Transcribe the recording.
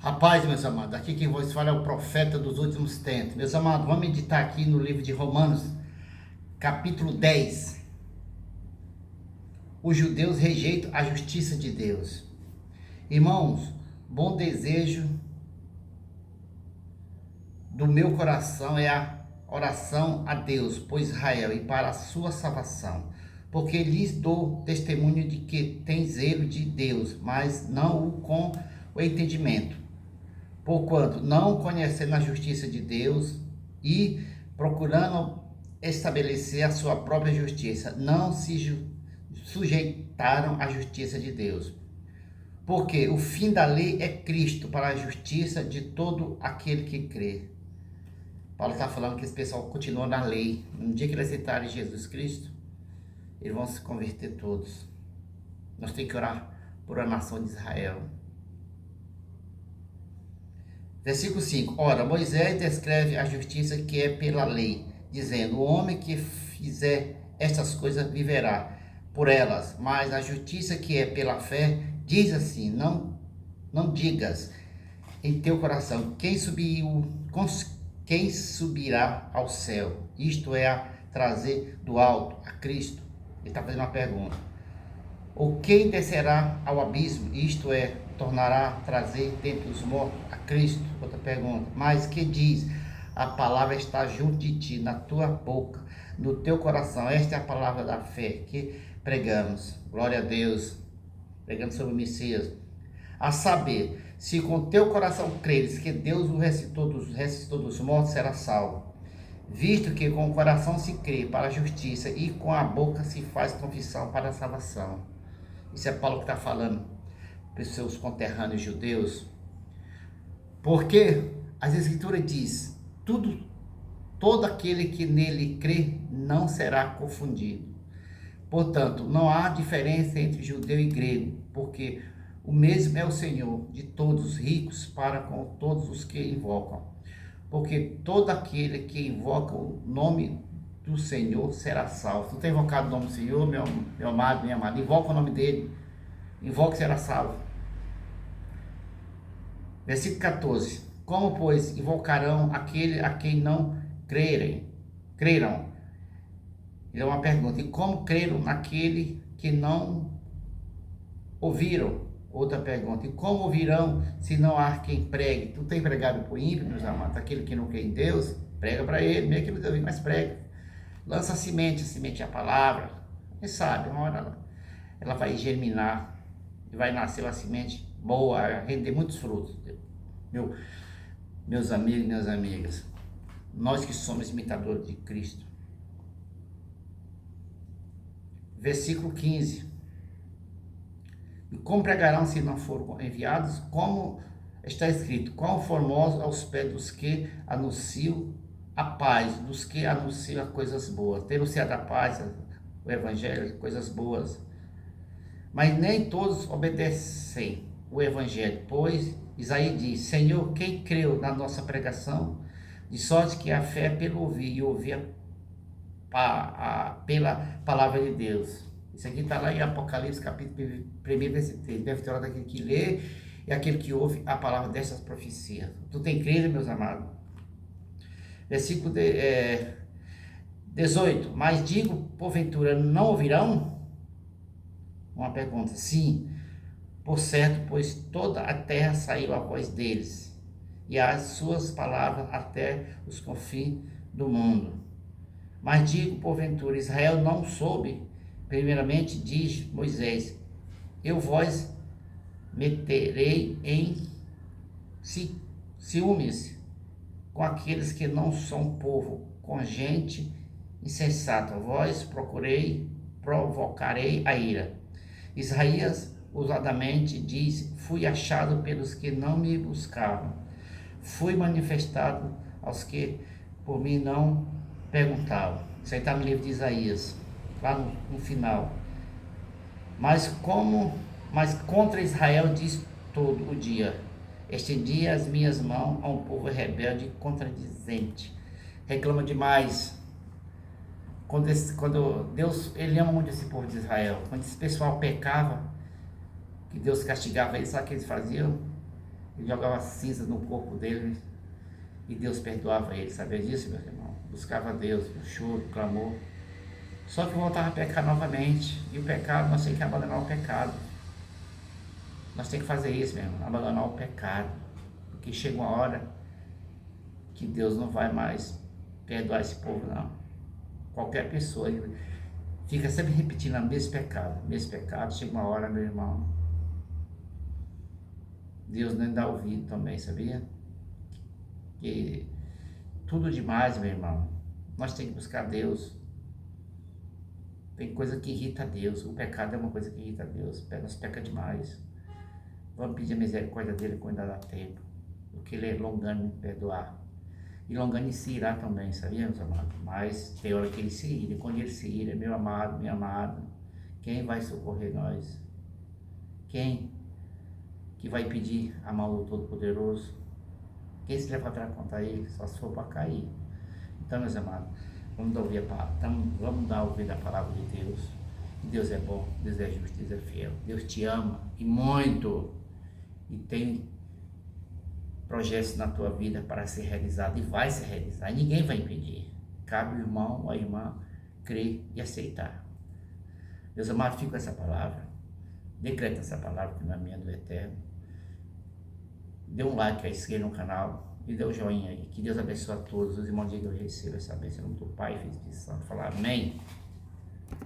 Rapaz, meus amados, aqui quem vos fala é o profeta dos últimos tempos. Meus amados, vamos meditar aqui no livro de Romanos, capítulo 10. Os judeus rejeitam a justiça de Deus. Irmãos, bom desejo do meu coração é a oração a Deus por Israel e para a sua salvação. Porque lhes dou testemunho de que tem zelo de Deus, mas não com o entendimento. Porquanto, não conhecendo a justiça de Deus e procurando estabelecer a sua própria justiça, não se sujeitaram à justiça de Deus. Porque o fim da lei é Cristo para a justiça de todo aquele que crê. Paulo está falando que esse pessoal continua na lei. No dia que eles aceitarem Jesus Cristo, eles vão se converter todos. Nós temos que orar por a nação de Israel. Versículo 5. Ora, Moisés descreve a justiça que é pela lei, dizendo: o homem que fizer estas coisas viverá por elas. Mas a justiça que é pela fé diz assim: não digas em teu coração quem subirá ao céu, isto é, a trazer do alto a Cristo. Ele está fazendo uma pergunta. Ou quem descerá ao abismo, isto é, tornará a trazer dentre os mortos a Cristo? Outra pergunta. Mas que diz? A palavra está junto de ti, na tua boca, no teu coração. Esta é a palavra da fé que pregamos. Glória a Deus. Pregando sobre o Messias. A saber, se com teu coração creres que Deus o ressuscitou dos mortos, será salvo. Visto que com o coração se crê para a justiça e com a boca se faz confissão para a salvação. Isso é Paulo que está falando para os seus conterrâneos judeus. Porque as Escrituras diz: todo aquele que nele crê não será confundido. Portanto, não há diferença entre judeu e grego, porque o mesmo é o Senhor de todos os ricos para com todos os que invocam. Porque todo aquele que invoca o nome do Senhor será salvo. Tu tem invocado o nome do Senhor, meu amado, minha amada? Invoca o nome dele. Invoca e será salvo. Versículo 14. Como, pois, invocarão aquele a quem não creram? Ele é uma pergunta. E como creram naquele que não ouviram? Outra pergunta. E como ouvirão se não há quem pregue? Tu tem pregado para o ímpio, meus amados? Aquele que não crê em Deus, prega para ele. Mesmo que ele não ouve, mas prega. Lança a semente é a palavra. Quem sabe, uma hora ela vai germinar. E vai nascer uma semente boa, vai render muitos frutos. Meus amigos e minhas amigas, nós que somos imitadores de Cristo. Versículo 15. E como pregarão se não foram enviados? Como está escrito: quão formosos aos pés dos que anunciam a paz, dos que anunciam coisas boas. Ter anunciado a paz, o evangelho, coisas boas. Mas nem todos obedecem o evangelho, pois Isaías diz: Senhor, quem creu na nossa pregação? De sorte que a fé é pelo ouvir, e ouvir pela palavra de Deus. Isso aqui está lá em Apocalipse, capítulo 1, versículo 3. Deve ter hora daquele que lê e aquele que ouve a palavra dessas profecias. Tu tem crido, meus amados? Versículo 18. Mas digo, porventura, não ouvirão? Uma pergunta. Sim, por certo, pois toda a terra saiu a voz deles, e as suas palavras até os confins do mundo. Mas digo, porventura, Israel não soube. Primeiramente diz Moisés: eu vos meterei em ciúmes com aqueles que não são povo, com gente insensata. Vós provocarei a ira. Isaías ousadamente diz: fui achado pelos que não me buscavam. Fui manifestado aos que por mim não perguntavam. Isso aí está no livro de Isaías, lá no final. Mas contra Israel diz todo o dia: estendi as minhas mãos a um povo rebelde e contradizente. Reclama demais. Quando Deus, ele ama muito esse povo de Israel. Quando esse pessoal pecava, que Deus castigava eles, sabe o que eles faziam? Ele jogava cinza no corpo dele e Deus perdoava ele. Sabia disso, meu irmão? Buscava Deus, o choro, o clamor. Só que voltava a pecar novamente. E o pecado, nós temos que abandonar o pecado. Nós temos que fazer isso, meu irmão, abandonar o pecado. Porque chega uma hora que Deus não vai mais perdoar esse povo, não. Qualquer pessoa fica sempre repetindo o mesmo pecado. Chega uma hora, meu irmão, Deus nem dá ouvido também, sabia? Que tudo demais, meu irmão, nós temos que buscar Deus. Tem coisa que irrita a Deus. O pecado é uma coisa que irrita a Deus. Nós peca demais. Vamos pedir a misericórdia dele quando ainda dá tempo. Porque ele é longânimo em perdoar. E longânimo em se irar também, sabia, meus amados? Mas tem hora que ele se ira. E quando ele se ira, meu amado, minha amada, quem vai socorrer nós? Quem que vai pedir a mão do Todo-Poderoso? Quem se levantará contra ele? Só se for para cair. Então, meus amados, vamos dar ouvido à palavra de Deus. Deus é bom, Deus é justo, Deus é fiel. Deus te ama e muito. E tem projetos na tua vida para ser realizado e vai ser realizado. E ninguém vai impedir. Cabe o irmão ou a irmã crer e aceitar. Meus amados, fica com essa palavra. Decreta essa palavra que não é minha, do Eterno. Dê um like aí, inscreva no canal e dê um joinha aí. Que Deus abençoe a todos. Os irmãos digam que eu recebo essa bênção. Em nome do Pai, Filho e Espírito Santo. Falar amém.